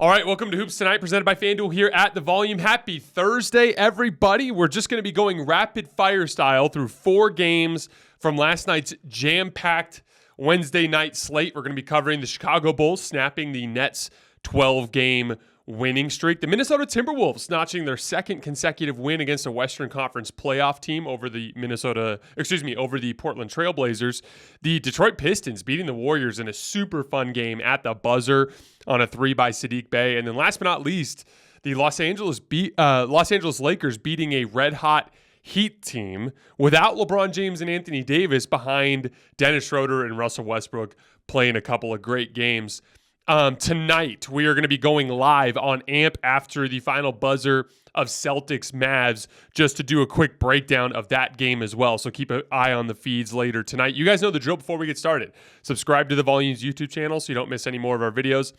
All right, welcome to Hoops Tonight, presented by FanDuel here at The Volume. Happy Thursday, everybody. We're just going to be going rapid-fire style through 4 games from last night's jam-packed Wednesday night slate. We're going to be covering the Chicago Bulls snapping the Nets' 12-game winning streak. The Minnesota Timberwolves notching their second consecutive win against a Western Conference playoff team over the Portland Trail Blazers. The Detroit Pistons beating the Warriors in a super fun game at the buzzer on a 3 by Saddiq Bey. And then last but not least, the Los Angeles Lakers beating a red-hot Heat team without LeBron James and Anthony Davis behind Dennis Schroeder and Russell Westbrook playing a couple of great games. Tonight, we are going to be going live on AMP after the final buzzer of Celtics-Mavs just to do a quick breakdown of that game as well. So keep an eye on the feeds later tonight. You guys know the drill before we get started. Subscribe to the Volumes YouTube channel so you don't miss any more of our videos.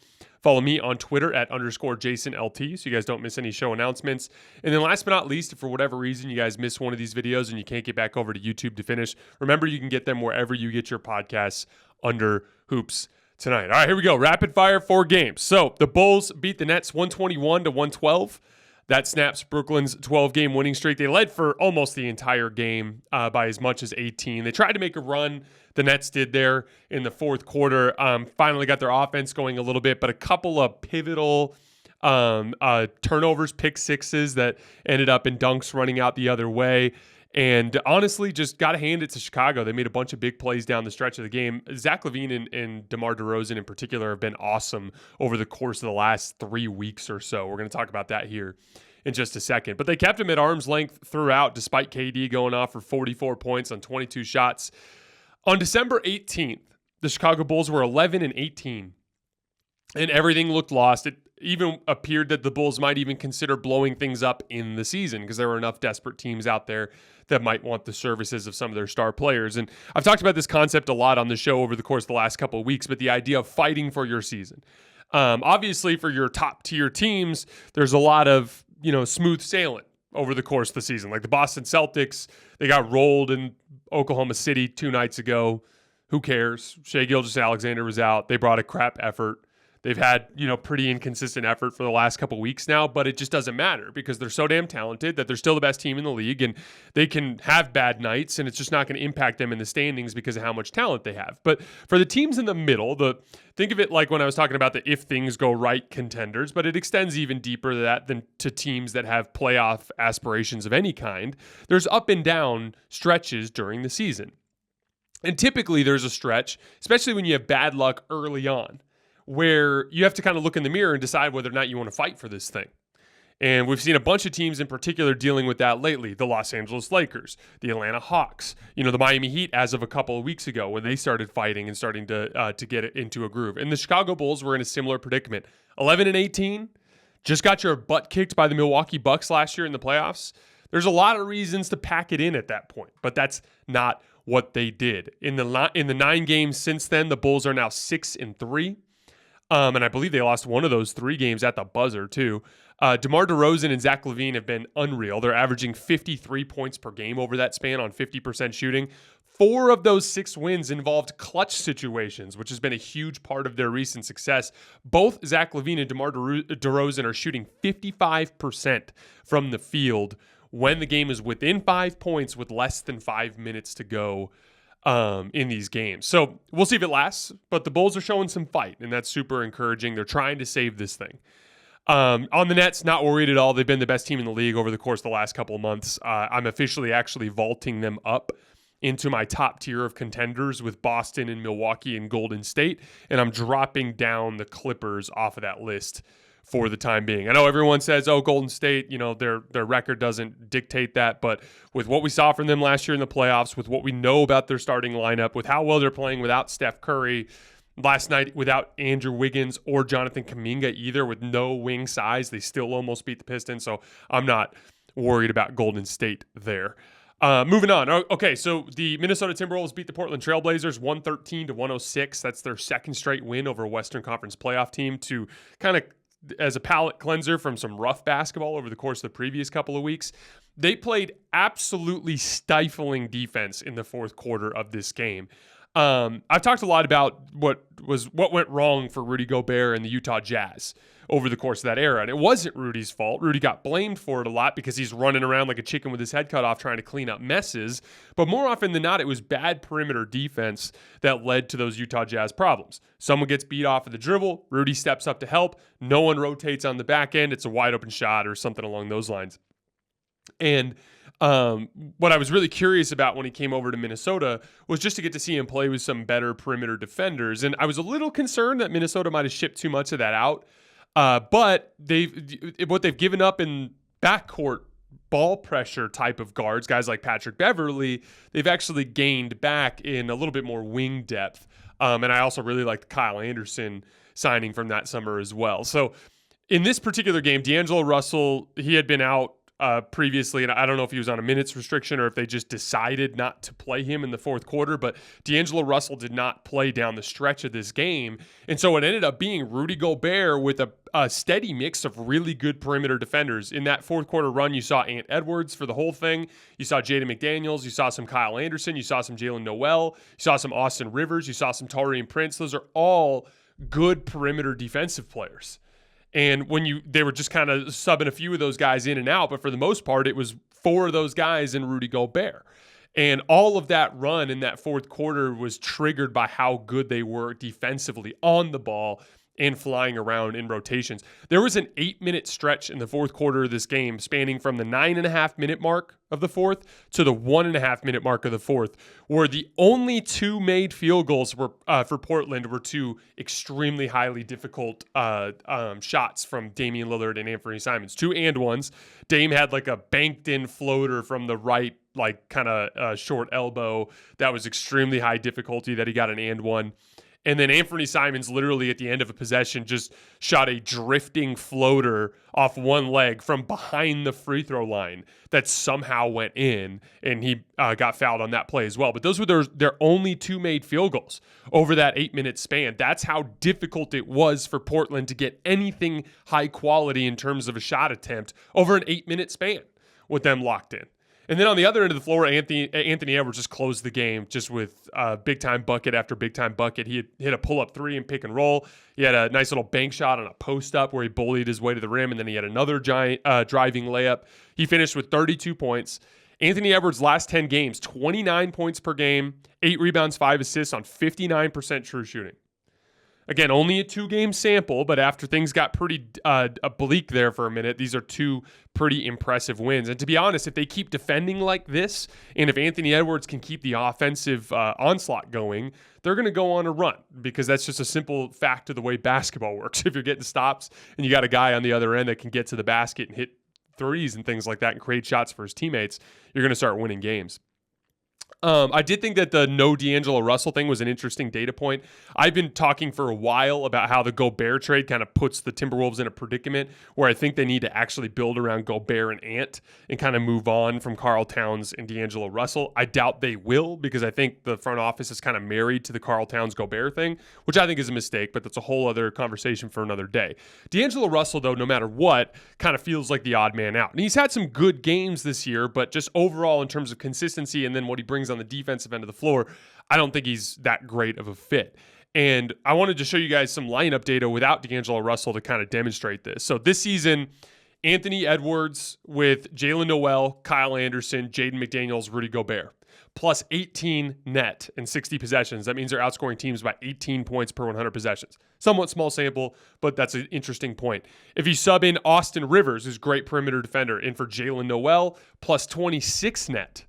Follow me on Twitter at _JasonLT so you guys don't miss any show announcements. And then last but not least, if for whatever reason you guys miss one of these videos and you can't get back over to YouTube to finish, remember you can get them wherever you get your podcasts under Hoops Tonight. All right, here we go. Rapid fire 4 games. So the Bulls beat the Nets 121-112. That snaps Brooklyn's 12-game winning streak. They led for almost the entire game by as much as 18. They tried to make a run. The Nets did there in the fourth quarter. Finally got their offense going a little bit, but a couple of pivotal turnovers, pick sixes that ended up in dunks running out the other way. And honestly, just got to hand it to Chicago. They made a bunch of big plays down the stretch of the game. Zach LaVine and DeMar DeRozan in particular have been awesome over the course of the last 3 weeks or so. We're going to talk about that here in just a second. But they kept him at arm's length throughout, despite KD going off for 44 points on 22 shots. On December 18th, the Chicago Bulls were 11-18, and everything looked lost. It even appeared that the Bulls might even consider blowing things up in the season because there were enough desperate teams out there that might want the services of some of their star players. And I've talked about this concept a lot on the show over the course of the last couple of weeks, but the idea of fighting for your season. Obviously, for your top-tier teams, there's a lot of, smooth sailing over the course of the season. Like the Boston Celtics, they got rolled in Oklahoma City 2 nights ago. Who cares? Shai Gilgeous-Alexander was out. They brought a crap effort. They've had, pretty inconsistent effort for the last couple of weeks now, but it just doesn't matter because they're so damn talented that they're still the best team in the league, and they can have bad nights, and it's just not going to impact them in the standings because of how much talent they have. But for the teams in the middle, think of it like when I was talking about the if things go right contenders, but it extends even deeper than to teams that have playoff aspirations of any kind. There's up and down stretches during the season. And typically there's a stretch, especially when you have bad luck early on, where you have to kind of look in the mirror and decide whether or not you want to fight for this thing. And we've seen a bunch of teams in particular dealing with that lately. The Los Angeles Lakers, the Atlanta Hawks, the Miami Heat as of a couple of weeks ago when they started fighting and starting to get it into a groove. And the Chicago Bulls were in a similar predicament. 11-18, just got your butt kicked by the Milwaukee Bucks last year in the playoffs. There's a lot of reasons to pack it in at that point, but that's not what they did. In the 9 games since then, the Bulls are now 6-3. And I believe they lost one of those 3 games at the buzzer, too. DeMar DeRozan and Zach LaVine have been unreal. They're averaging 53 points per game over that span on 50% shooting. 4 of those 6 wins involved clutch situations, which has been a huge part of their recent success. Both Zach LaVine and DeMar DeRozan are shooting 55% from the field when the game is within 5 points with less than 5 minutes to go in these games. So we'll see if it lasts, but the Bulls are showing some fight, and that's super encouraging. They're trying to save this thing. On the Nets, not worried at all. They've been the best team in the league over the course of the last couple of months. I'm officially actually vaulting them up into my top tier of contenders with Boston and Milwaukee and Golden State, and I'm dropping down the Clippers off of that list for the time being. I know everyone says, Golden State, their record doesn't dictate that, but with what we saw from them last year in the playoffs, with what we know about their starting lineup, with how well they're playing without Steph Curry, last night without Andrew Wiggins or Jonathan Kuminga either, with no wing size, they still almost beat the Pistons, so I'm not worried about Golden State there. Moving on. Okay, so the Minnesota Timberwolves beat the Portland Trail Blazers 113-106. That's their second straight win over a Western Conference playoff team to kind of as a palate cleanser from some rough basketball over the course of the previous couple of weeks. They played absolutely stifling defense in the fourth quarter of this game. I've talked a lot about what went wrong for Rudy Gobert and the Utah Jazz over the course of that era. And it wasn't Rudy's fault. Rudy got blamed for it a lot because he's running around like a chicken with his head cut off trying to clean up messes. But more often than not, it was bad perimeter defense that led to those Utah Jazz problems. Someone gets beat off of the dribble. Rudy steps up to help. No one rotates on the back end. It's a wide open shot or something along those lines. And what I was really curious about when he came over to Minnesota was just to get to see him play with some better perimeter defenders. And I was a little concerned that Minnesota might have shipped too much of that out. But what they've given up in backcourt ball pressure type of guards, guys like Patrick Beverley, they've actually gained back in a little bit more wing depth. And I also really like the Kyle Anderson signing from that summer as well. So in this particular game, D'Angelo Russell, he had been out previously, and I don't know if he was on a minutes restriction or if they just decided not to play him in the fourth quarter, but D'Angelo Russell did not play down the stretch of this game. And so it ended up being Rudy Gobert with a steady mix of really good perimeter defenders. In that fourth quarter run, you saw Ant Edwards for the whole thing. You saw Jaden McDaniels. You saw some Kyle Anderson. You saw some Jalen Noel. You saw some Austin Rivers. You saw some Taurean Prince. Those are all good perimeter defensive players. And they were just kind of subbing a few of those guys in and out, but for the most part, it was four of those guys and Rudy Gobert. And all of that run in that fourth quarter was triggered by how good they were defensively on the ball and flying around in rotations. There was an 8-minute stretch in the fourth quarter of this game spanning from the 9.5-minute mark of the fourth to the 1.5-minute mark of the fourth, where the only two made field goals were for Portland were two extremely highly difficult shots from Damian Lillard and Anthony Simons. 2 and 1s. Dame had like a banked-in floater from the right, like kind of short elbow. That was extremely high difficulty that he got an and 1. And then Anthony Simons literally at the end of a possession just shot a drifting floater off one leg from behind the free throw line that somehow went in, and he got fouled on that play as well. But those were their only 2 made field goals over that 8-minute span. That's how difficult it was for Portland to get anything high quality in terms of a shot attempt over an 8-minute span with them locked in. And then on the other end of the floor, Anthony Edwards just closed the game just with big-time bucket after big-time bucket. He had hit a pull-up 3 and pick and roll. He had a nice little bank shot on a post-up where he bullied his way to the rim, and then he had another giant driving layup. He finished with 32 points. Anthony Edwards' last 10 games, 29 points per game, 8 rebounds, 5 assists on 59% true shooting. Again, only a 2-game sample, but after things got pretty bleak there for a minute, these are 2 pretty impressive wins. And to be honest, if they keep defending like this, and if Anthony Edwards can keep the offensive onslaught going, they're going to go on a run, because that's just a simple fact of the way basketball works. If you're getting stops and you got a guy on the other end that can get to the basket and hit threes and things like that and create shots for his teammates, you're going to start winning games. I did think that the no D'Angelo Russell thing was an interesting data point. I've been talking for a while about how the Gobert trade kind of puts the Timberwolves in a predicament where I think they need to actually build around Gobert and Ant and kind of move on from Karl Towns and D'Angelo Russell. I doubt they will, because I think the front office is kind of married to the Karl Towns Gobert thing, which I think is a mistake, but that's a whole other conversation for another day. D'Angelo Russell, though, no matter what, kind of feels like the odd man out. And he's had some good games this year, but just overall in terms of consistency and then what he brings on the defensive end of the floor, I don't think he's that great of a fit. And I wanted to show you guys some lineup data without D'Angelo Russell to kind of demonstrate this. So this season, Anthony Edwards with Jalen Noel, Kyle Anderson, Jaden McDaniels, Rudy Gobert, plus 18 net in 60 possessions. That means they're outscoring teams by 18 points per 100 possessions. Somewhat small sample, but that's an interesting point. If you sub in Austin Rivers, who's a great perimeter defender, in for Jalen Noel, plus 26 net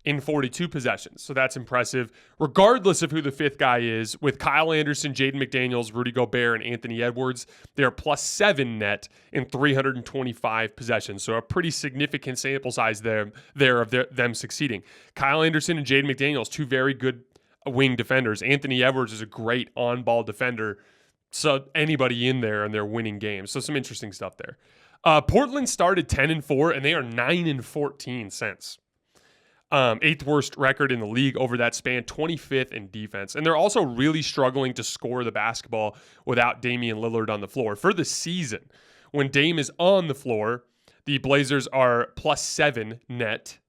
in 42 possessions. So that's impressive. Regardless of who the fifth guy is, with Kyle Anderson, Jaden McDaniels, Rudy Gobert, and Anthony Edwards, they are plus 7 net in 325 possessions. So a pretty significant sample size there of them succeeding. Kyle Anderson and Jaden McDaniels, 2 very good wing defenders. Anthony Edwards is a great on-ball defender. So anybody in there, and they're winning games. So some interesting stuff there. Portland started 10-4, and they are 9-14 since. 8th worst record in the league over that span, 25th in defense. And they're also really struggling to score the basketball without Damian Lillard on the floor. For the season, when Dame is on the floor, the Blazers are plus 7 net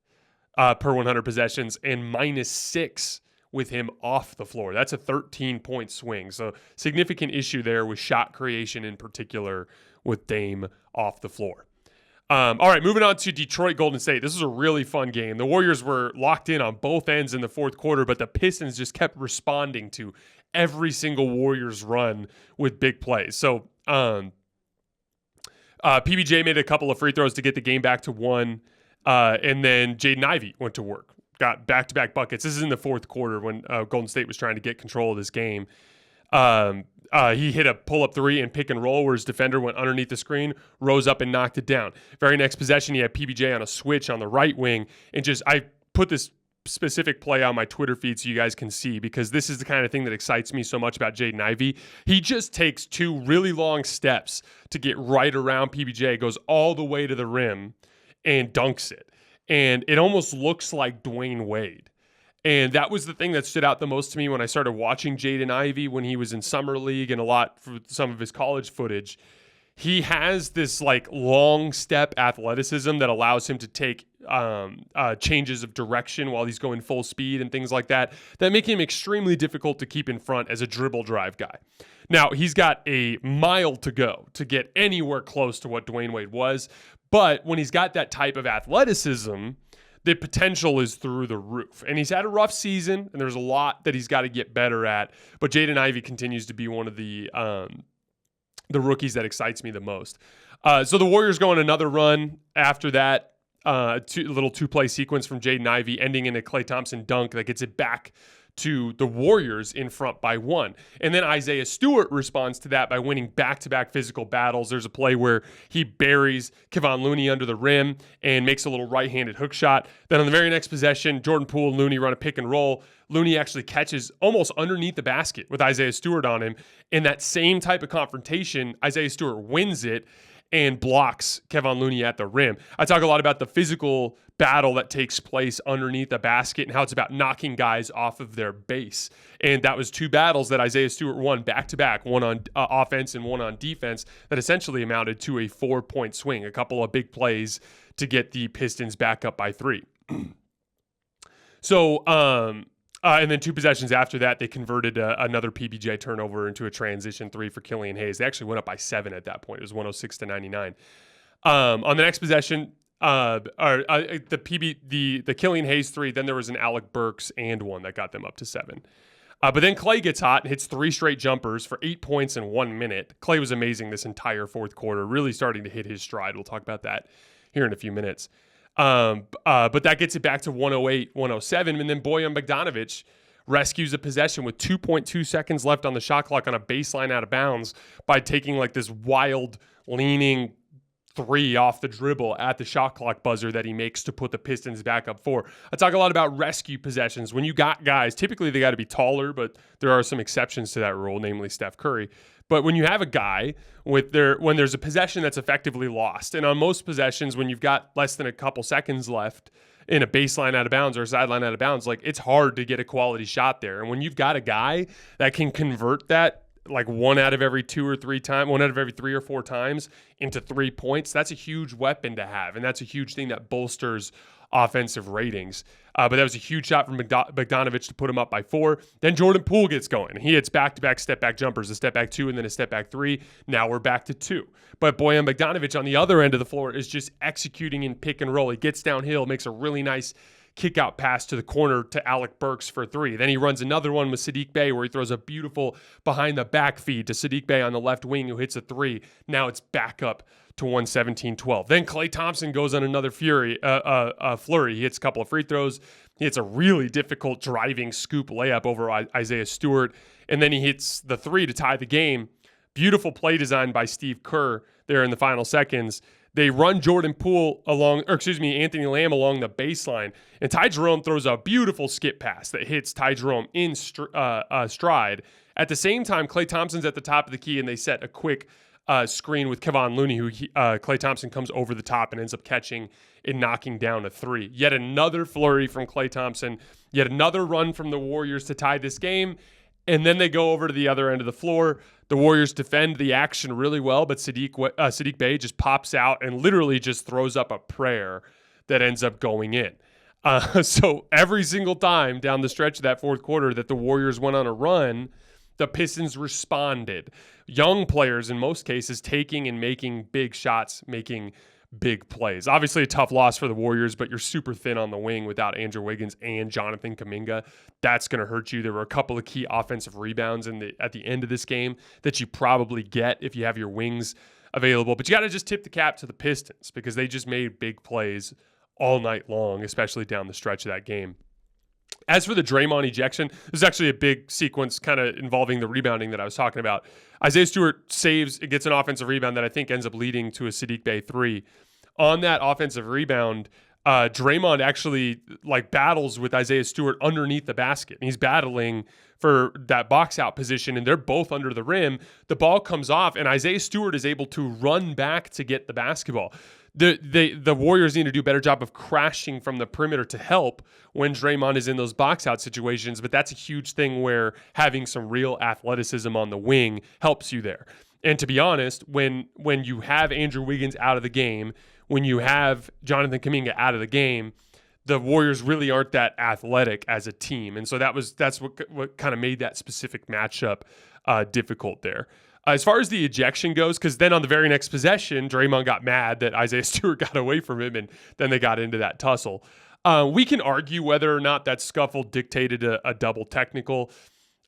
per 100 possessions and minus 6 with him off the floor. That's a 13-point swing. So significant issue there with shot creation in particular with Dame off the floor. All right, moving on to Detroit Golden State. This was a really fun game. The Warriors were locked in on both ends in the fourth quarter, but the Pistons just kept responding to every single Warriors run with big plays. So PBJ made a couple of free throws to get the game back to 1, and then Jaden Ivey went to work. Got back-to-back buckets. This is in the fourth quarter when Golden State was trying to get control of this game. He hit a pull-up 3 and pick and roll where his defender went underneath the screen, rose up and knocked it down. Very next possession, he had PBJ on a switch on the right wing. And I put this specific play on my Twitter feed so you guys can see, because this is the kind of thing that excites me so much about Jaden Ivey. He just takes 2 really long steps to get right around PBJ, goes all the way to the rim, and dunks it. And it almost looks like Dwayne Wade. And that was the thing that stood out the most to me when I started watching Jaden Ivey when he was in Summer League and a lot for some of his college footage. He has this like long step athleticism that allows him to take changes of direction while he's going full speed and things like that make him extremely difficult to keep in front as a dribble drive guy. Now, he's got a mile to go to get anywhere close to what Dwayne Wade was, but when he's got that type of athleticism, the potential is through the roof. And he's had a rough season, and there's a lot that he's got to get better at, but Jaden Ivey continues to be one of the rookies that excites me the most. So the Warriors go on another run after that, little 2-play sequence from Jaden Ivey ending in a Klay Thompson dunk that gets it back to the Warriors in front by 1. And then Isaiah Stewart responds to that by winning back-to-back physical battles. There's a play where he buries Kevon Looney under the rim and makes a little right-handed hook shot. Then on the very next possession, Jordan Poole and Looney run a pick and roll. Looney actually catches almost underneath the basket with Isaiah Stewart on him. In that same type of confrontation, Isaiah Stewart wins it and blocks Kevon Looney at the rim. I talk a lot about the physical battle that takes place underneath the basket and how it's about knocking guys off of their base. And that was 2 battles that Isaiah Stewart won back-to-back, one on offense and one on defense, that essentially amounted to a 4-point swing, a couple of big plays to get the Pistons back up by 3. So, and then 2 possessions after that, they converted another PBJ turnover into a transition 3 for Killian Hayes. They actually went up by 7 at that point. It was 106-99. On the next possession, the Killian Hayes 3, then there was an Alec Burks and 1 that got them up to 7. But then Klay gets hot and hits 3 straight jumpers for 8 points in 1 minute. Klay was amazing this entire fourth quarter, really starting to hit his stride. We'll talk about that here in a few minutes. But that gets it back to 108-107, and then Bojan Bogdanovic rescues a possession with 2.2 seconds left on the shot clock on a baseline out of bounds by taking like this wild leaning 3 off the dribble at the shot clock buzzer that he makes to put the Pistons back up 4. I talk a lot about rescue possessions. When you got guys, typically they got to be taller, but there are some exceptions to that rule, namely Steph Curry. But when you have a guy when there's a possession that's effectively lost, and on most possessions when you've got less than a couple seconds left in a baseline out of bounds or a sideline out of bounds, like it's hard to get a quality shot there. And when you've got a guy that can convert that like 1 out of every 2 or 3 times, 1 out of every 3 or 4 times into 3 points, that's a huge weapon to have. And that's a huge thing that bolsters offensive ratings. But that was a huge shot from Bogdanovic to put him up by 4. Then Jordan Poole gets going. He hits back-to-back step-back jumpers, a step-back 2 and then a step-back 3. Now we're back to 2. But Bojan Bogdanovic on the other end of the floor is just executing in pick and roll. He gets downhill, makes a really nice kick-out pass to the corner to Alec Burks for 3. Then he runs another one with Saddiq Bey where he throws a beautiful behind-the-back feed to Saddiq Bey on the left wing who hits a 3. Now it's back up to 117-12. Then Klay Thompson goes on another flurry. He hits a couple of free throws. He hits a really difficult driving scoop layup over Isaiah Stewart. And then he hits the 3 to tie the game. Beautiful play design by Steve Kerr there in the final seconds. They run Anthony Lamb along the baseline. And Ty Jerome throws a beautiful skip pass that hits Ty Jerome in stride. At the same time, Klay Thompson's at the top of the key, and they set a quick screen with Kevon Looney, who Klay Thompson comes over the top and ends up catching and knocking down a 3. Yet another flurry from Klay Thompson. Yet another run from the Warriors to tie this game. And then they go over to the other end of the floor. The Warriors defend the action really well, but Saddiq Bey just pops out and literally just throws up a prayer that ends up going in. So every single time down the stretch of that fourth quarter that the Warriors went on a run, the Pistons responded. Young players, in most cases, taking and making big shots, making big plays. Obviously a tough loss for the Warriors, but you're super thin on the wing without Andrew Wiggins and Jonathan Kuminga. That's going to hurt you. There were a couple of key offensive rebounds at the end of this game that you probably get if you have your wings available. But you got to just tip the cap to the Pistons because they just made big plays all night long, especially down the stretch of that game. As for the Draymond ejection, this is actually a big sequence kind of involving the rebounding that I was talking about. Isaiah Stewart gets an offensive rebound that I think ends up leading to a Saddiq Bey 3. On that offensive rebound, Draymond actually battles with Isaiah Stewart underneath the basket. And he's battling for that box out position, and they're both under the rim. The ball comes off, and Isaiah Stewart is able to run back to get the basketball. The Warriors need to do a better job of crashing from the perimeter to help when Draymond is in those box out situations, but that's a huge thing where having some real athleticism on the wing helps you there. And to be honest, when you have Andrew Wiggins out of the game, when you have Jonathan Kuminga out of the game, the Warriors really aren't that athletic as a team. And so that's what kind of made that specific matchup difficult there. As far as the ejection goes, because then on the very next possession, Draymond got mad that Isaiah Stewart got away from him, and then they got into that tussle. We can argue whether or not that scuffle dictated a double technical.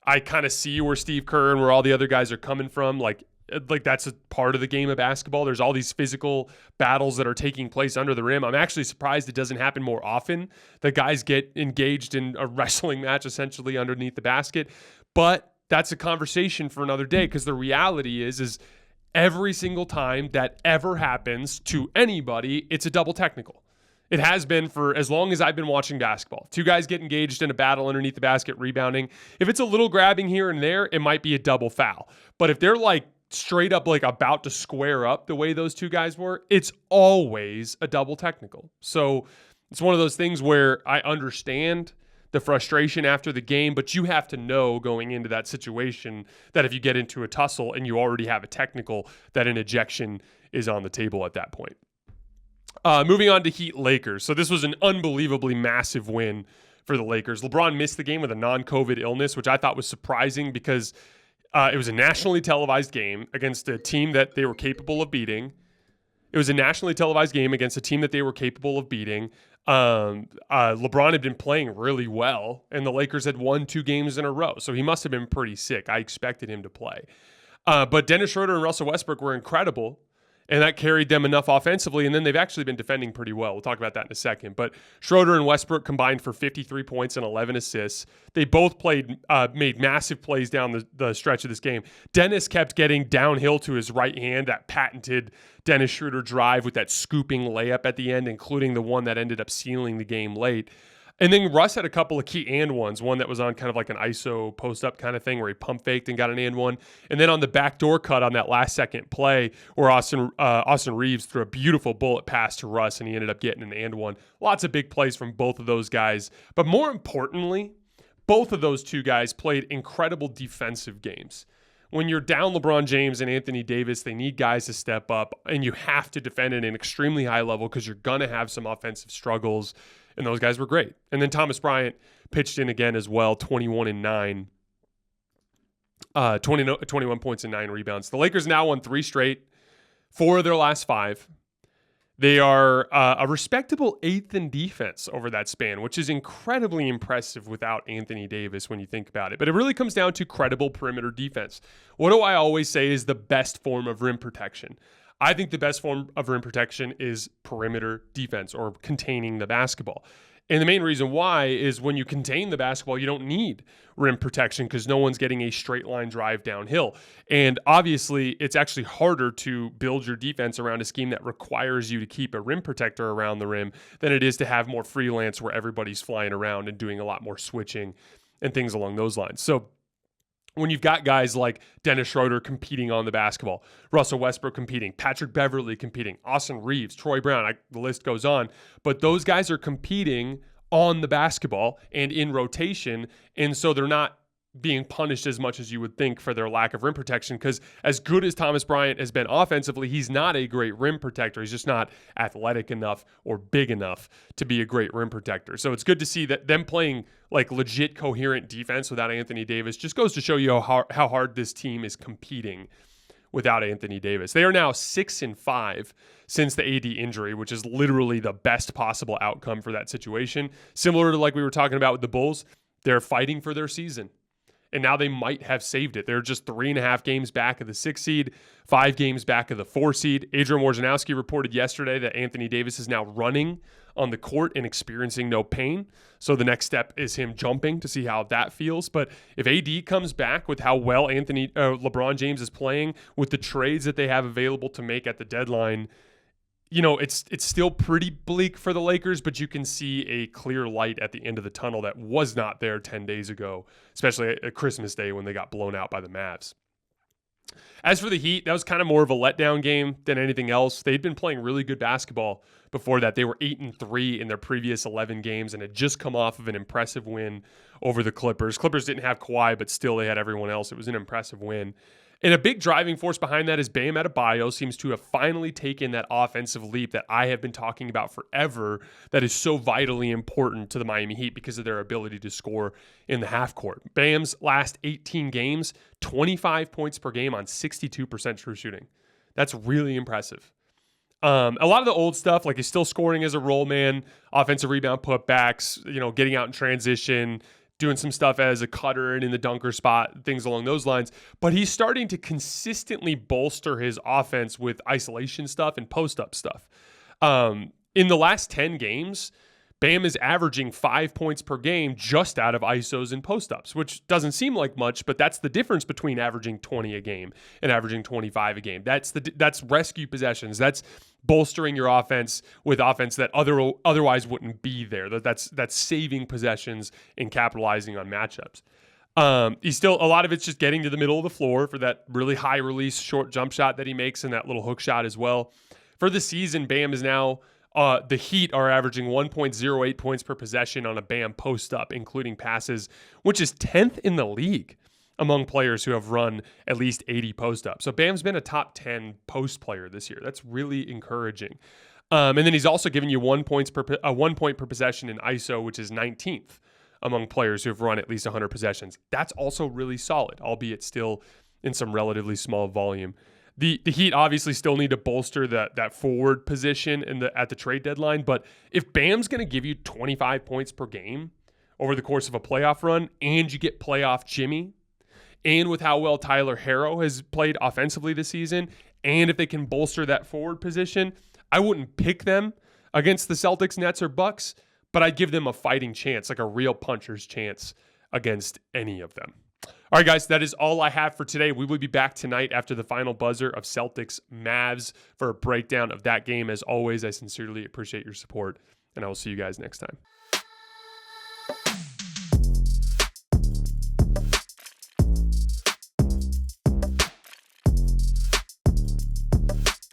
I kind of see where Steve Kerr and where all the other guys are coming from. Like that's a part of the game of basketball. There's all these physical battles that are taking place under the rim. I'm actually surprised it doesn't happen more often. The guys get engaged in a wrestling match essentially underneath the basket. But that's a conversation for another day, because the reality is every single time that ever happens to anybody, it's a double technical. It has been for as long as I've been watching basketball. Two guys get engaged in a battle underneath the basket rebounding. If it's a little grabbing here and there, it might be a double foul. But if they're straight up about to square up the way those two guys were, it's always a double technical. So it's one of those things where I understand the frustration after the game, but you have to know going into that situation that if you get into a tussle and you already have a technical, that an ejection is on the table at that point. Moving on to Heat Lakers. So this was an unbelievably massive win for the Lakers. LeBron missed the game with a non-COVID illness, which I thought was surprising because it was a nationally televised game against a team that they were capable of beating. LeBron had been playing really well, and the Lakers had won 2 games in a row, so he must have been pretty sick. I expected him to play. But Dennis Schroeder and Russell Westbrook were incredible, and that carried them enough offensively, and then they've actually been defending pretty well. We'll talk about that in a second. But Schroeder and Westbrook combined for 53 points and 11 assists. They both made massive plays down the stretch of this game. Dennis kept getting downhill to his right hand, that patented Dennis Schroeder drive with that scooping layup at the end, including the one that ended up sealing the game late. And then Russ had a couple of key and ones, one that was on kind of like an ISO post-up kind of thing where he pump faked and got an and one. And then on the backdoor cut on that last second play where Austin Reeves threw a beautiful bullet pass to Russ and he ended up getting an and one. Lots of big plays from both of those guys. But more importantly, both of those two guys played incredible defensive games. When you're down LeBron James and Anthony Davis, they need guys to step up, and you have to defend at an extremely high level because you're going to have some offensive struggles. And those guys were great. And then Thomas Bryant pitched in again as well, 21 points and 9 rebounds. The Lakers now won 3 straight, 4 of their last 5. They are a respectable 8th in defense over that span, which is incredibly impressive without Anthony Davis when you think about it. But it really comes down to credible perimeter defense. What do I always say is the best form of rim protection? I think the best form of rim protection is perimeter defense or containing the basketball. And the main reason why is when you contain the basketball, you don't need rim protection because no one's getting a straight line drive downhill. And obviously, it's actually harder to build your defense around a scheme that requires you to keep a rim protector around the rim than it is to have more freelance where everybody's flying around and doing a lot more switching and things along those lines. So when you've got guys like Dennis Schroeder competing on the basketball, Russell Westbrook competing, Patrick Beverley competing, Austin Reeves, Troy Brown, the list goes on. But those guys are competing on the basketball and in rotation, and so they're not being punished as much as you would think for their lack of rim protection, because as good as Thomas Bryant has been offensively, he's not a great rim protector. He's just not athletic enough or big enough to be a great rim protector. So it's good to see that them playing like legit coherent defense without Anthony Davis just goes to show you how hard this team is competing without Anthony Davis. They are now 6-5 since the AD injury, which is literally the best possible outcome for that situation. Similar to like we were talking about with the Bulls, they're fighting for their season. And now they might have saved it. They're just 3.5 games back of the 6 seed, 5 games back of the 4 seed. Adrian Wojnarowski reported yesterday that Anthony Davis is now running on the court and experiencing no pain. So the next step is him jumping to see how that feels. But if AD comes back with how well LeBron James is playing, with the trades that they have available to make at the deadline, you know, it's still pretty bleak for the Lakers, but you can see a clear light at the end of the tunnel that was not there 10 days ago, especially at Christmas Day when they got blown out by the Mavs. As for the Heat, that was kind of more of a letdown game than anything else. They'd been playing really good basketball before that. They were 8-3 in their previous 11 games and had just come off of an impressive win over the Clippers. Clippers didn't have Kawhi, but still they had everyone else. It was an impressive win. And a big driving force behind that is Bam Adebayo seems to have finally taken that offensive leap that I have been talking about forever that is so vitally important to the Miami Heat because of their ability to score in the half court. Bam's last 18 games, 25 points per game on 62% true shooting. That's really impressive. A lot of the old stuff, like he's still scoring as a roll man, offensive rebound putbacks, you know, getting out in transition, doing some stuff as a cutter and in the dunker spot, things along those lines. But he's starting to consistently bolster his offense with isolation stuff and post-up stuff. In the last 10 games, Bam is averaging 5 points per game just out of isos and post-ups, which doesn't seem like much, but that's the difference between averaging 20 a game and averaging 25 a game. That's rescue possessions. That's bolstering your offense with offense that otherwise wouldn't be there. That's saving possessions and capitalizing on matchups. He's still, a lot of it's just getting to the middle of the floor for that really high release short jump shot that he makes and that little hook shot as well. For the season, Bam is now, the Heat are averaging 1.08 points per possession on a Bam post-up, including passes, which is 10th in the league among players who have run at least 80 post-ups. So Bam's been a top 10 post player this year. That's really encouraging. And then he's also given you 1 point per possession in ISO, which is 19th among players who have run at least 100 possessions. That's also really solid, albeit still in some relatively small volume. The Heat obviously still need to bolster that forward position at the trade deadline, but if Bam's going to give you 25 points per game over the course of a playoff run, and you get playoff Jimmy, and with how well Tyler Herro has played offensively this season, and if they can bolster that forward position, I wouldn't pick them against the Celtics, Nets, or Bucks, but I'd give them a fighting chance, like a real puncher's chance against any of them. All right, guys, that is all I have for today. We will be back tonight after the final buzzer of Celtics Mavs for a breakdown of that game. As always, I sincerely appreciate your support, and I will see you guys next time.